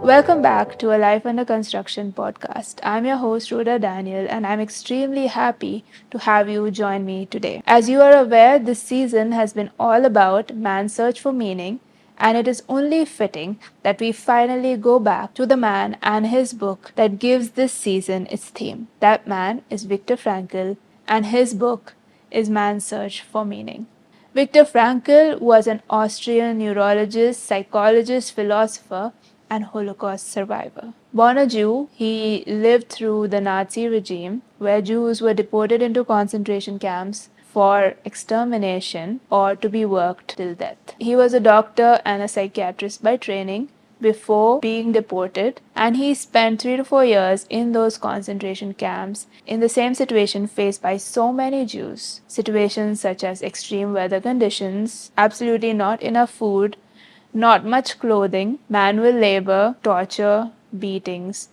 Welcome back to a Life Under Construction podcast. I'm your host, Rhoda Daniel, and I'm extremely happy to have you join me today. As you are aware, this season has been all about man's search for meaning, and it is only fitting that we finally go back to the man and his book that gives this season its theme. That man is Viktor Frankl, and his book is Man's Search for Meaning. Viktor Frankl was an Austrian neurologist, psychologist, philosopher, and Holocaust survivor. Born a Jew, he lived through the Nazi regime, where Jews were deported into concentration camps for extermination or to be worked till death. He was a doctor and a psychiatrist by training before being deported, and he spent 3 to 4 years in those concentration camps in the same situation faced by so many Jews. Situations such as extreme weather conditions, absolutely not enough food, not much clothing, manual labor, torture, beatings,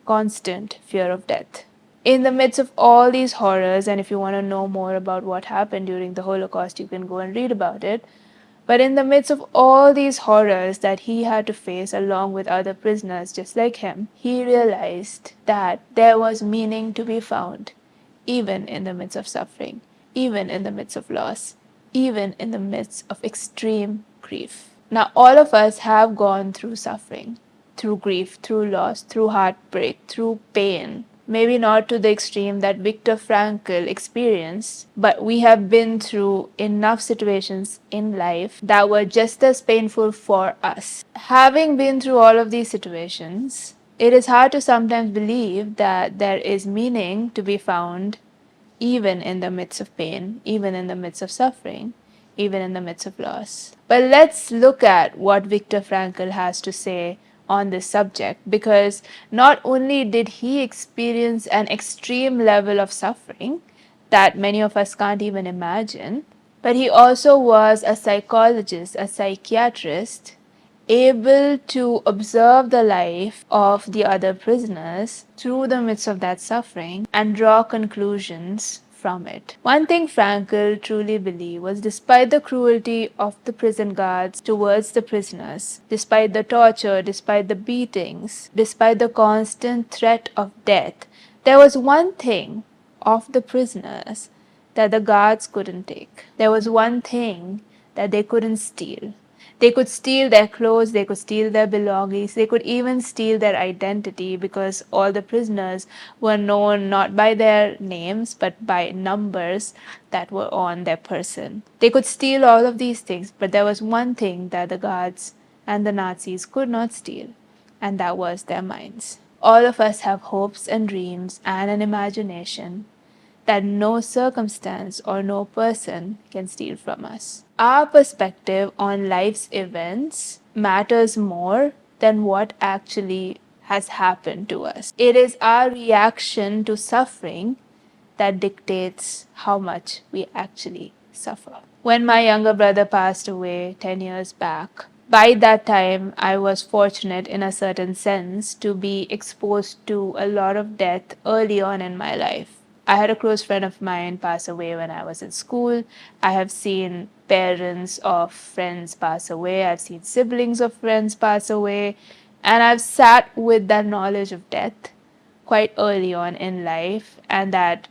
constant fear of death. In the midst of all these horrors, and if you want to know more about what happened during the Holocaust, you can go and read about it. But in the midst of all these horrors that he had to face along with other prisoners just like him, he realized that there was meaning to be found, even in the midst of suffering, even in the midst of loss, even in the midst of extreme grief. Now, all of us have gone through suffering, through grief, through loss, through heartbreak, through pain. Maybe not to the extreme that Viktor Frankl experienced, but we have been through enough situations in life that were just as painful for us. Having been through all of these situations, it is hard to sometimes believe that there is meaning to be found even in the midst of pain, even in the midst of suffering, even in the midst of loss. But let's look at what Viktor Frankl has to say on this subject, because not only did he experience an extreme level of suffering that many of us can't even imagine, but he also was a psychologist, a psychiatrist, able to observe the life of the other prisoners through the midst of that suffering and draw conclusions from it. One thing Frankl truly believed was, despite the cruelty of the prison guards towards the prisoners, despite the torture, despite the beatings, despite the constant threat of death, there was one thing of the prisoners that the guards couldn't take. There was one thing that they couldn't steal. They could steal their clothes, they could steal their belongings, they could even steal their identity, because all the prisoners were known not by their names but by numbers that were on their person. They could steal all of these things, but there was one thing that the guards and the Nazis could not steal, and that was their minds. All of us have hopes and dreams and an imagination that no circumstance or no person can steal from us. Our perspective on life's events matters more than what actually has happened to us. It is our reaction to suffering that dictates how much we actually suffer. When my younger brother passed away 10 years back, by that time, I was fortunate in a certain sense to be exposed to a lot of death early on in my life. I had a close friend of mine pass away when I was in school. I have seen parents of friends pass away. I've seen siblings of friends pass away. And I've sat with that knowledge of death quite early on in life, and that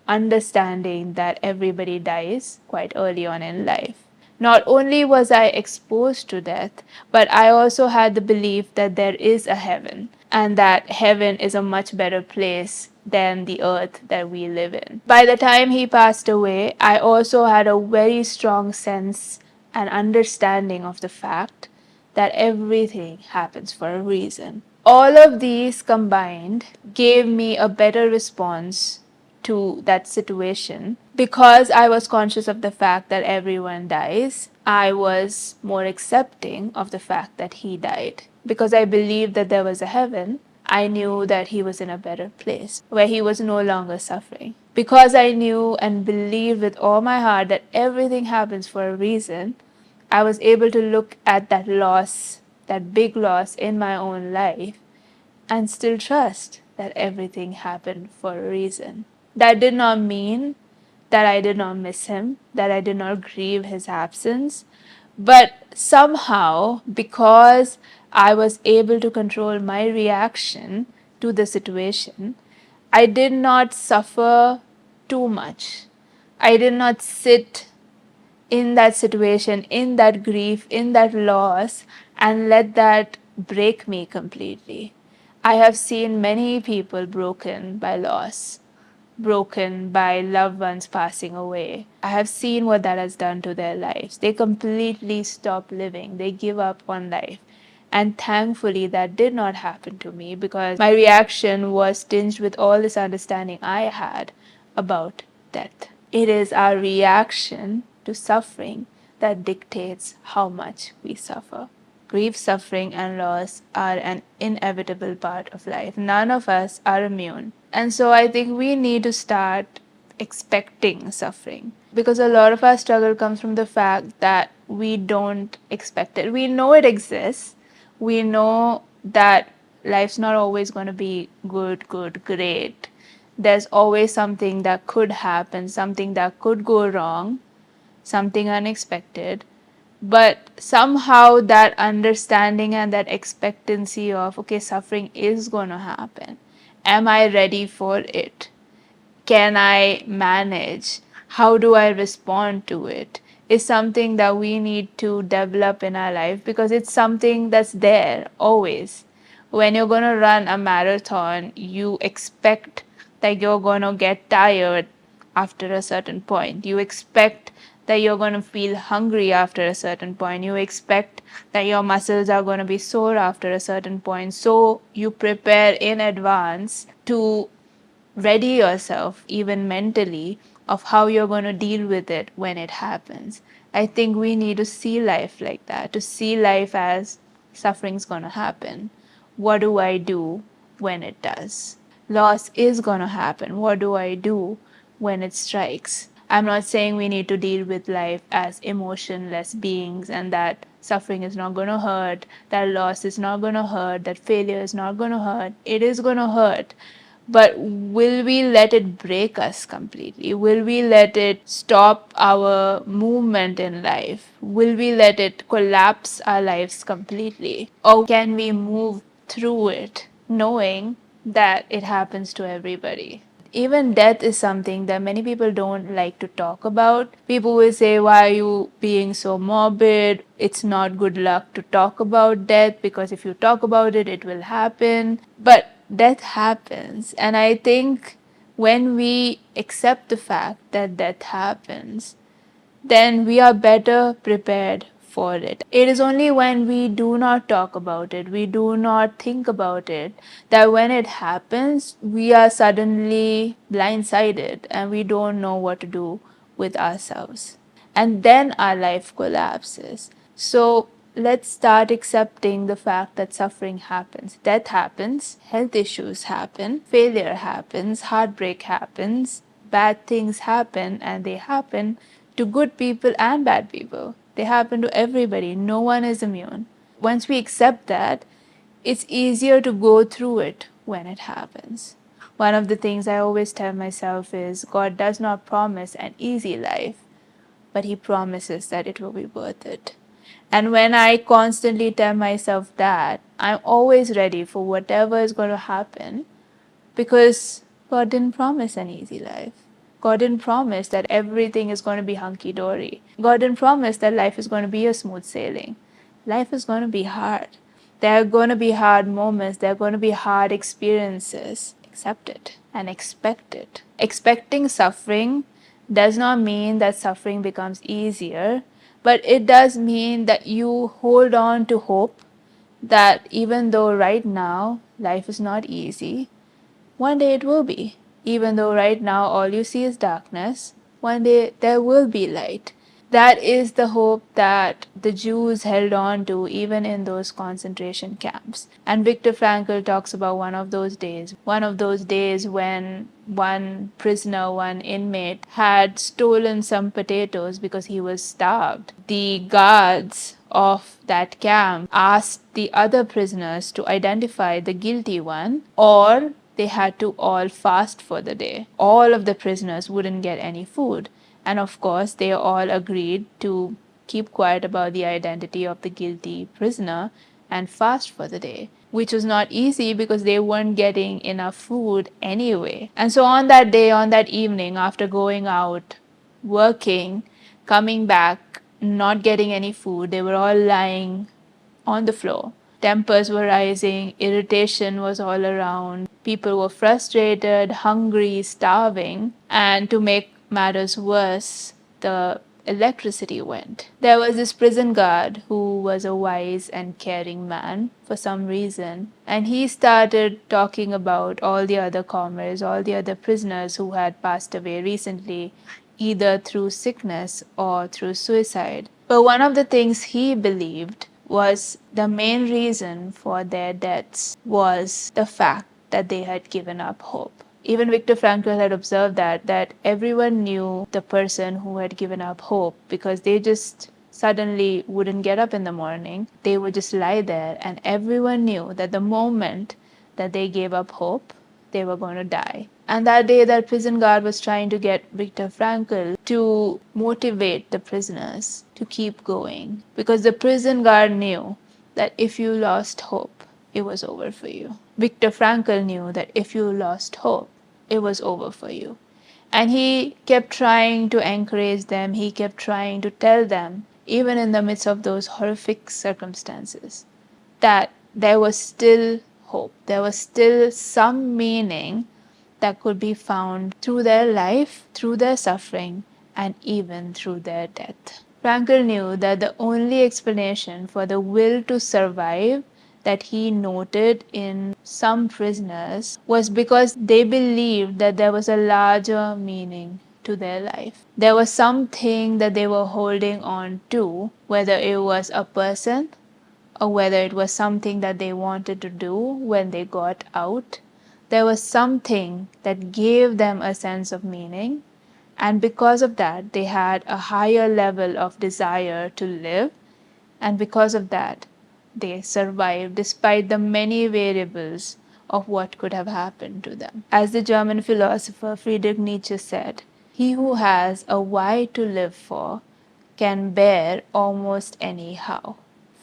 understanding that everybody dies quite early on in life. Not only was I exposed to death, but I also had the belief that there is a heaven, and that heaven is a much better place than the earth that we live in. By the time he passed away, I also had a very strong sense and understanding of the fact that everything happens for a reason. All of these combined gave me a better response to that situation. Because I was conscious of the fact that everyone dies, I was more accepting of the fact that he died. Because I believed that there was a heaven, I knew that he was in a better place, where he was no longer suffering. Because I knew and believed with all my heart that everything happens for a reason, I was able to look at that loss, that big loss in my own life, and still trust that everything happened for a reason. That did not mean that I did not miss him, that I did not grieve his absence, but somehow, because I was able to control my reaction to the situation. I did not suffer too much. I did not sit in that situation, in that grief, in that loss, and let that break me completely. I have seen many people broken by loss, broken by loved ones passing away. I have seen what that has done to their lives. They completely stop living, they give up on life. And thankfully, that did not happen to me because my reaction was tinged with all this understanding I had about death. It is our reaction to suffering that dictates how much we suffer. Grief, suffering, and loss are an inevitable part of life. None of us are immune. And so I think we need to start expecting suffering because a lot of our struggle comes from the fact that we don't expect it. We know it exists. We know that life's not always going to be good, great. There's always something that could happen, something that could go wrong, something unexpected. But somehow that understanding and that expectancy of, okay, suffering is going to happen. Am I ready for it? Can I manage? How do I respond to it? Is something that we need to develop in our life because it's something that's there always. When you're going to run a marathon, you expect that you're going to get tired after a certain point. You expect that you're going to feel hungry after a certain point. You expect that your muscles are going to be sore after a certain point. So you prepare in advance to ready yourself, even mentally, of how you're going to deal with it when it happens. I think we need to see life like that, to see life as suffering's going to happen. What do I do when it does? Loss is going to happen. What do I do when it strikes? I'm not saying we need to deal with life as emotionless beings and that suffering is not going to hurt, that loss is not going to hurt, that failure is not going to hurt. It is going to hurt. But will we let it break us completely? Will we let it stop our movement in life? Will we let it collapse our lives completely? Or can we move through it knowing that it happens to everybody? Even death is something that many people don't like to talk about. People will say, why are you being so morbid? It's not good luck to talk about death because if you talk about it, it will happen. But death happens. And I think when we accept the fact that death happens, then we are better prepared for it. It is only when we do not talk about it, we do not think about it, that when it happens, we are suddenly blindsided and we don't know what to do with ourselves. And then our life collapses. So let's start accepting the fact that suffering happens. Death happens, health issues happen, failure happens, heartbreak happens, bad things happen, and they happen to good people and bad people. They happen to everybody. No one is immune. Once we accept that, it's easier to go through it when it happens. One of the things I always tell myself is God does not promise an easy life, but He promises that it will be worth it. And when I constantly tell myself that, I'm always ready for whatever is going to happen because God didn't promise an easy life. God didn't promise that everything is going to be hunky dory. God didn't promise that life is going to be a smooth sailing. Life is going to be hard. There are going to be hard moments. There are going to be hard experiences. Accept it and expect it. Expecting suffering does not mean that suffering becomes easier, but it does mean that you hold on to hope that even though right now life is not easy, one day it will be. Even though right now all you see is darkness, one day there will be light. That is the hope that the Jews held on to even in those concentration camps. And Viktor Frankl talks about one of those days when one prisoner, one inmate, had stolen some potatoes because he was starved. The guards of that camp asked the other prisoners to identify the guilty one, or they had to all fast for the day. All of the prisoners wouldn't get any food. And of course, they all agreed to keep quiet about the identity of the guilty prisoner and fast for the day, which was not easy because they weren't getting enough food anyway. And so on that day, on that evening, after going out, working, coming back, not getting any food, they were all lying on the floor. Tempers were rising, irritation was all around. People were frustrated, hungry, starving, and to make matters worse, the electricity went. There was this prison guard who was a wise and caring man for some reason, and he started talking about all the other comrades, all the other prisoners who had passed away recently, either through sickness or through suicide. But one of the things he believed was the main reason for their deaths was the fact that they had given up hope. Even Viktor Frankl had observed that everyone knew the person who had given up hope because they just suddenly wouldn't get up in the morning. They would just lie there, and everyone knew that the moment that they gave up hope, they were going to die. And that day, that prison guard was trying to get Viktor Frankl to motivate the prisoners to keep going. Because the prison guard knew that if you lost hope, it was over for you. Viktor Frankl knew that if you lost hope, it was over for you. And he kept trying to encourage them, he kept trying to tell them, even in the midst of those horrific circumstances, that there was still hope. There was still some meaning that could be found through their life, through their suffering, and even through their death. Frankl knew that the only explanation for the will to survive that he noted in some prisoners was because they believed that there was a larger meaning to their life. There was something that they were holding on to, whether it was a person or whether it was something that they wanted to do when they got out. There was something that gave them a sense of meaning, and because of that, they had a higher level of desire to live, and because of that, they survived despite the many variables of what could have happened to them. As the German philosopher Friedrich Nietzsche said, "He who has a why to live for can bear almost anyhow."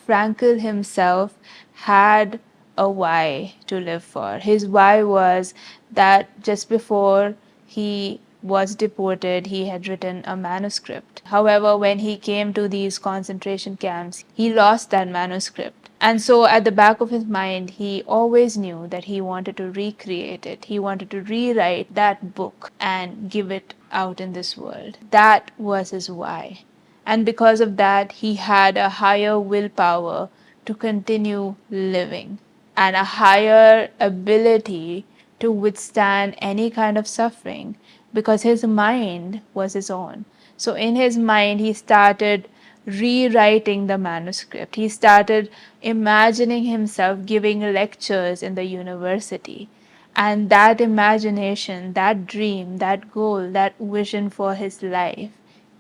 Frankl himself had a why to live for. His why was that just before he was deported, he had written a manuscript. However, when he came to these concentration camps, he lost that manuscript. And so at the back of his mind, he always knew that he wanted to recreate it. He wanted to rewrite that book and give it out in this world. That was his why. And because of that, he had a higher willpower to continue living and a higher ability to withstand any kind of suffering because his mind was his own. So in his mind, he started rewriting the manuscript. He started imagining himself giving lectures in the university. And that imagination, that dream, that goal, that vision for his life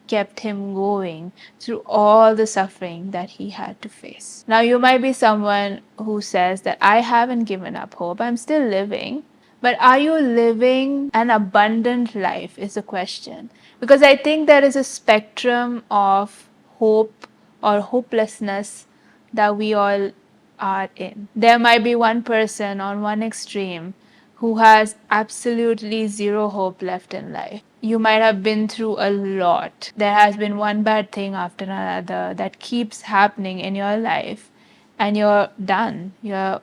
kept him going through all the suffering that he had to face. Now, you might be someone who says that I haven't given up hope, I'm still living. But are you living an abundant life is the question. Because I think there is a spectrum of hope or hopelessness that we all are in. There might be one person on one extreme who has absolutely zero hope left in life. You might have been through a lot. There has been one bad thing after another that keeps happening in your life, and you're done. You're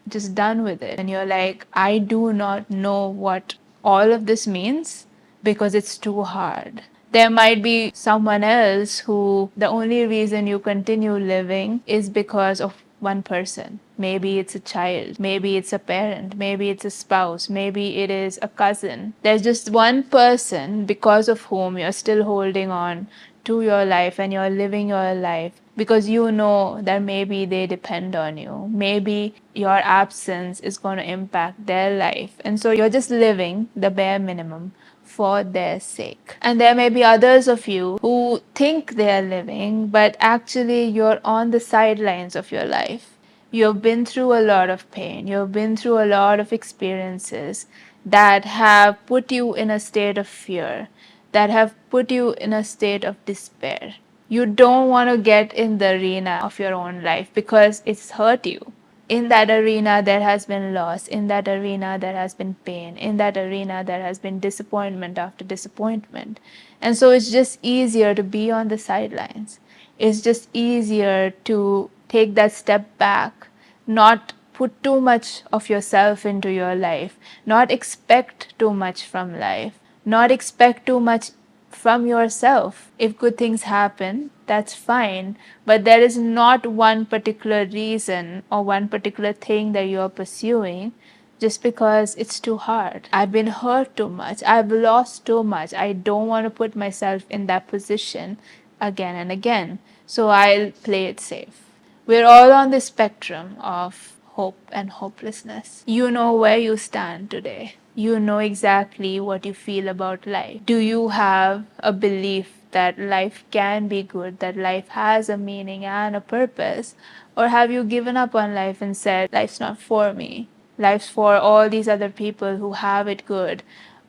just done with it. And you're like, I do not know what all of this means because it's too hard. There might be someone else who the only reason you continue living is because of one person. Maybe it's a child, maybe it's a parent, maybe it's a spouse, maybe it is a cousin. There's just one person because of whom you're still holding on to your life and you're living your life because you know that maybe they depend on you. Maybe your absence is going to impact their life. And so you're just living the bare minimum for their sake. And there may be others of you who think they are living, but actually you're on the sidelines of your life. You've been through a lot of pain. You've been through a lot of experiences that have put you in a state of fear, that have put you in a state of despair. You don't want to get in the arena of your own life because it's hurt you. In that arena, there has been loss. In that arena, there has been pain. In that arena, there has been disappointment after disappointment. And so it's just easier to be on the sidelines. It's just easier to take that step back, not put too much of yourself into your life, not expect too much from life, not expect too much from yourself. If good things happen, that's fine, but there is not one particular reason or one particular thing that you're pursuing just because it's too hard. I've been hurt too much. I've lost too much. I don't want to put myself in that position again and again. So I'll play it safe. We're all on the spectrum of hope and hopelessness. You know where you stand today. You know exactly what you feel about life. Do you have a belief that life can be good, that life has a meaning and a purpose? Or have you given up on life and said, life's not for me? Life's for all these other people who have it good.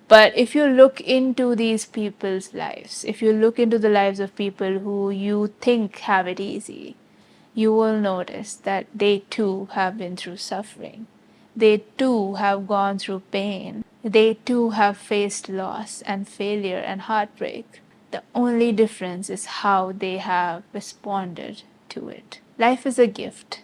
But if you look into these people's lives, if you look into the lives of people who you think have it easy, you will notice that they too have been through suffering. They too have gone through pain. They too have faced loss and failure and heartbreak. The only difference is how they have responded to it. Life is a gift.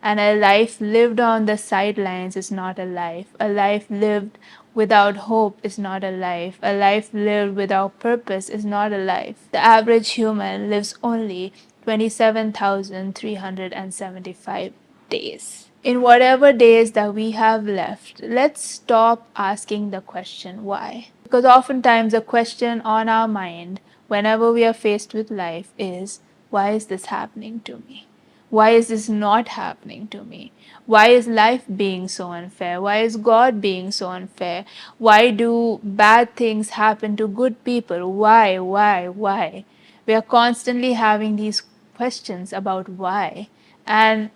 And a life lived on the sidelines is not a life. A life lived without hope is not a life. A life lived without purpose is not a life. The average human lives only 27,375 days. In whatever days that we have left, let's stop asking the question why. Because oftentimes the question on our mind whenever we are faced with life is, why is this happening to me? Why is this not happening to me? Why is life being so unfair? Why is God being so unfair? Why do bad things happen to good people? Why? Why? We are constantly having these questions about why, and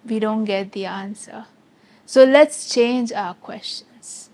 we don't get the answer. So let's change our questions.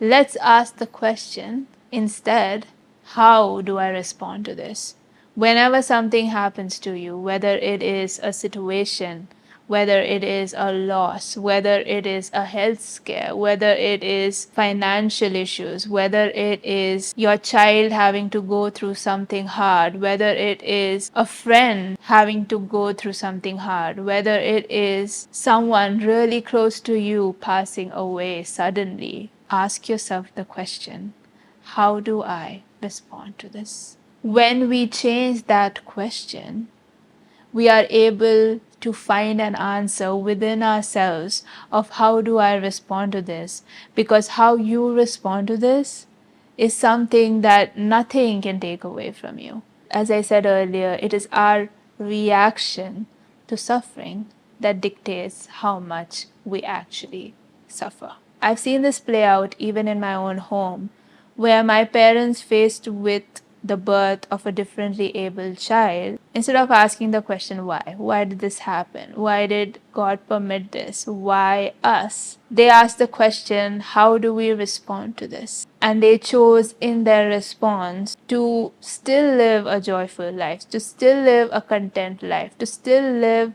Let's ask the question instead, how do I respond to this? Whenever something happens to you, whether it is a situation, whether it is a loss, whether it is a health scare, whether it is financial issues, whether it is your child having to go through something hard, whether it is a friend having to go through something hard, whether it is someone really close to you passing away suddenly, ask yourself the question, how do I respond to this? When we change that question, we are able to find an answer within ourselves of how do I respond to this? Because how you respond to this is something that nothing can take away from you. As I said earlier, it is our reaction to suffering that dictates how much we actually suffer. I've seen this play out even in my own home, where my parents, faced with the birth of a differently abled child, instead of asking the question why did this happen? Why did God permit this? Why us? They asked the question, how do we respond to this? And they chose in their response to still live a joyful life, to still live a content life, to still live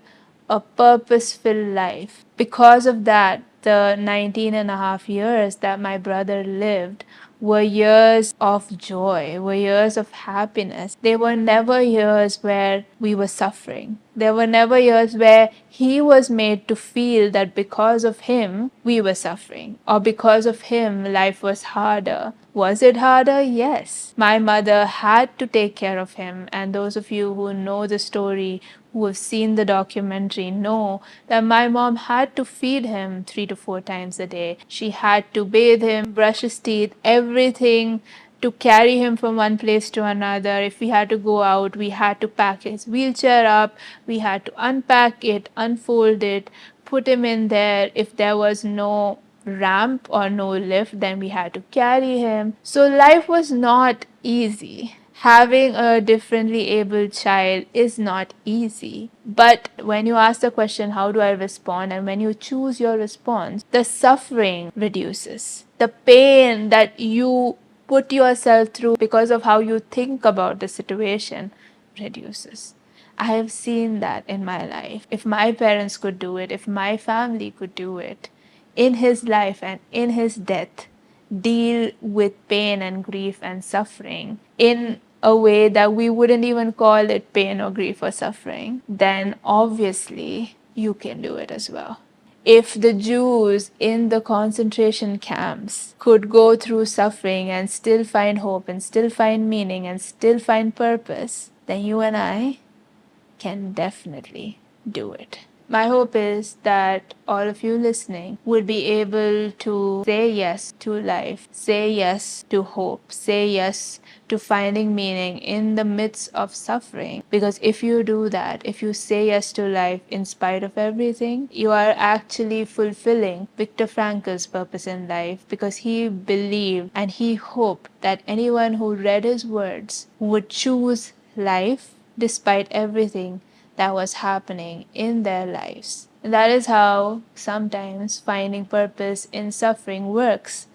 a purpose-filled life. Because of that, the 19 and a half years that my brother lived were years of joy, were years of happiness. They were never years where we were suffering. There were never years where he was made to feel that because of him, we were suffering, or because of him, life was harder. Was it harder? Yes. My mother had to take care of him, and those of you who know the story, who have seen the documentary, know that my mom had to feed him 3 to 4 times a day. She had to bathe him, brush his teeth, everything, to carry him from one place to another. If we had to go out, we had to pack his wheelchair up, we had to unpack it, unfold it, put him in there. If there was no ramp or no lift, then we had to carry him. So life was not easy. Having a differently abled child is not easy. But when you ask the question, how do I respond? And when you choose your response, the suffering reduces. The pain that you put yourself through because of how you think about the situation reduces. I have seen that in my life. If my parents could do it, if my family could do it, in his life and in his death, deal with pain and grief and suffering in a way that we wouldn't even call it pain or grief or suffering, then obviously you can do it as well. If the Jews in the concentration camps could go through suffering and still find hope and still find meaning and still find purpose, then you and I can definitely do it. My hope is that all of you listening would be able to say yes to life, say yes to hope, say yes to finding meaning in the midst of suffering. Because if you do that, if you say yes to life in spite of everything, you are actually fulfilling Viktor Frankl's purpose in life, because he believed and he hoped that anyone who read his words would choose life despite everything that was happening in their lives. And that is how sometimes finding purpose in suffering works.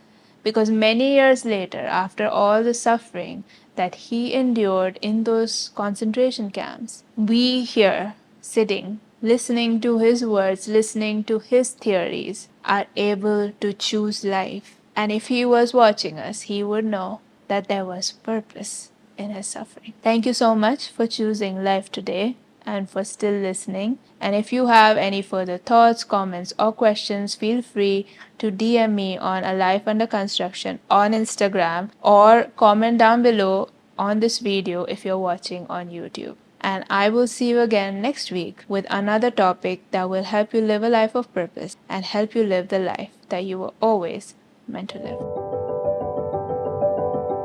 Because many years later, after all the suffering that he endured in those concentration camps, we here, sitting, listening to his words, listening to his theories, are able to choose life. And if he was watching us, he would know that there was purpose in his suffering. Thank you so much for choosing life today and for still listening. And if you have any further thoughts, comments, or questions, feel free to DM me on A Life Under Construction on Instagram, or comment down below on this video if you're watching on YouTube. And I will see you again next week with another topic that will help you live a life of purpose and help you live the life that you were always meant to live.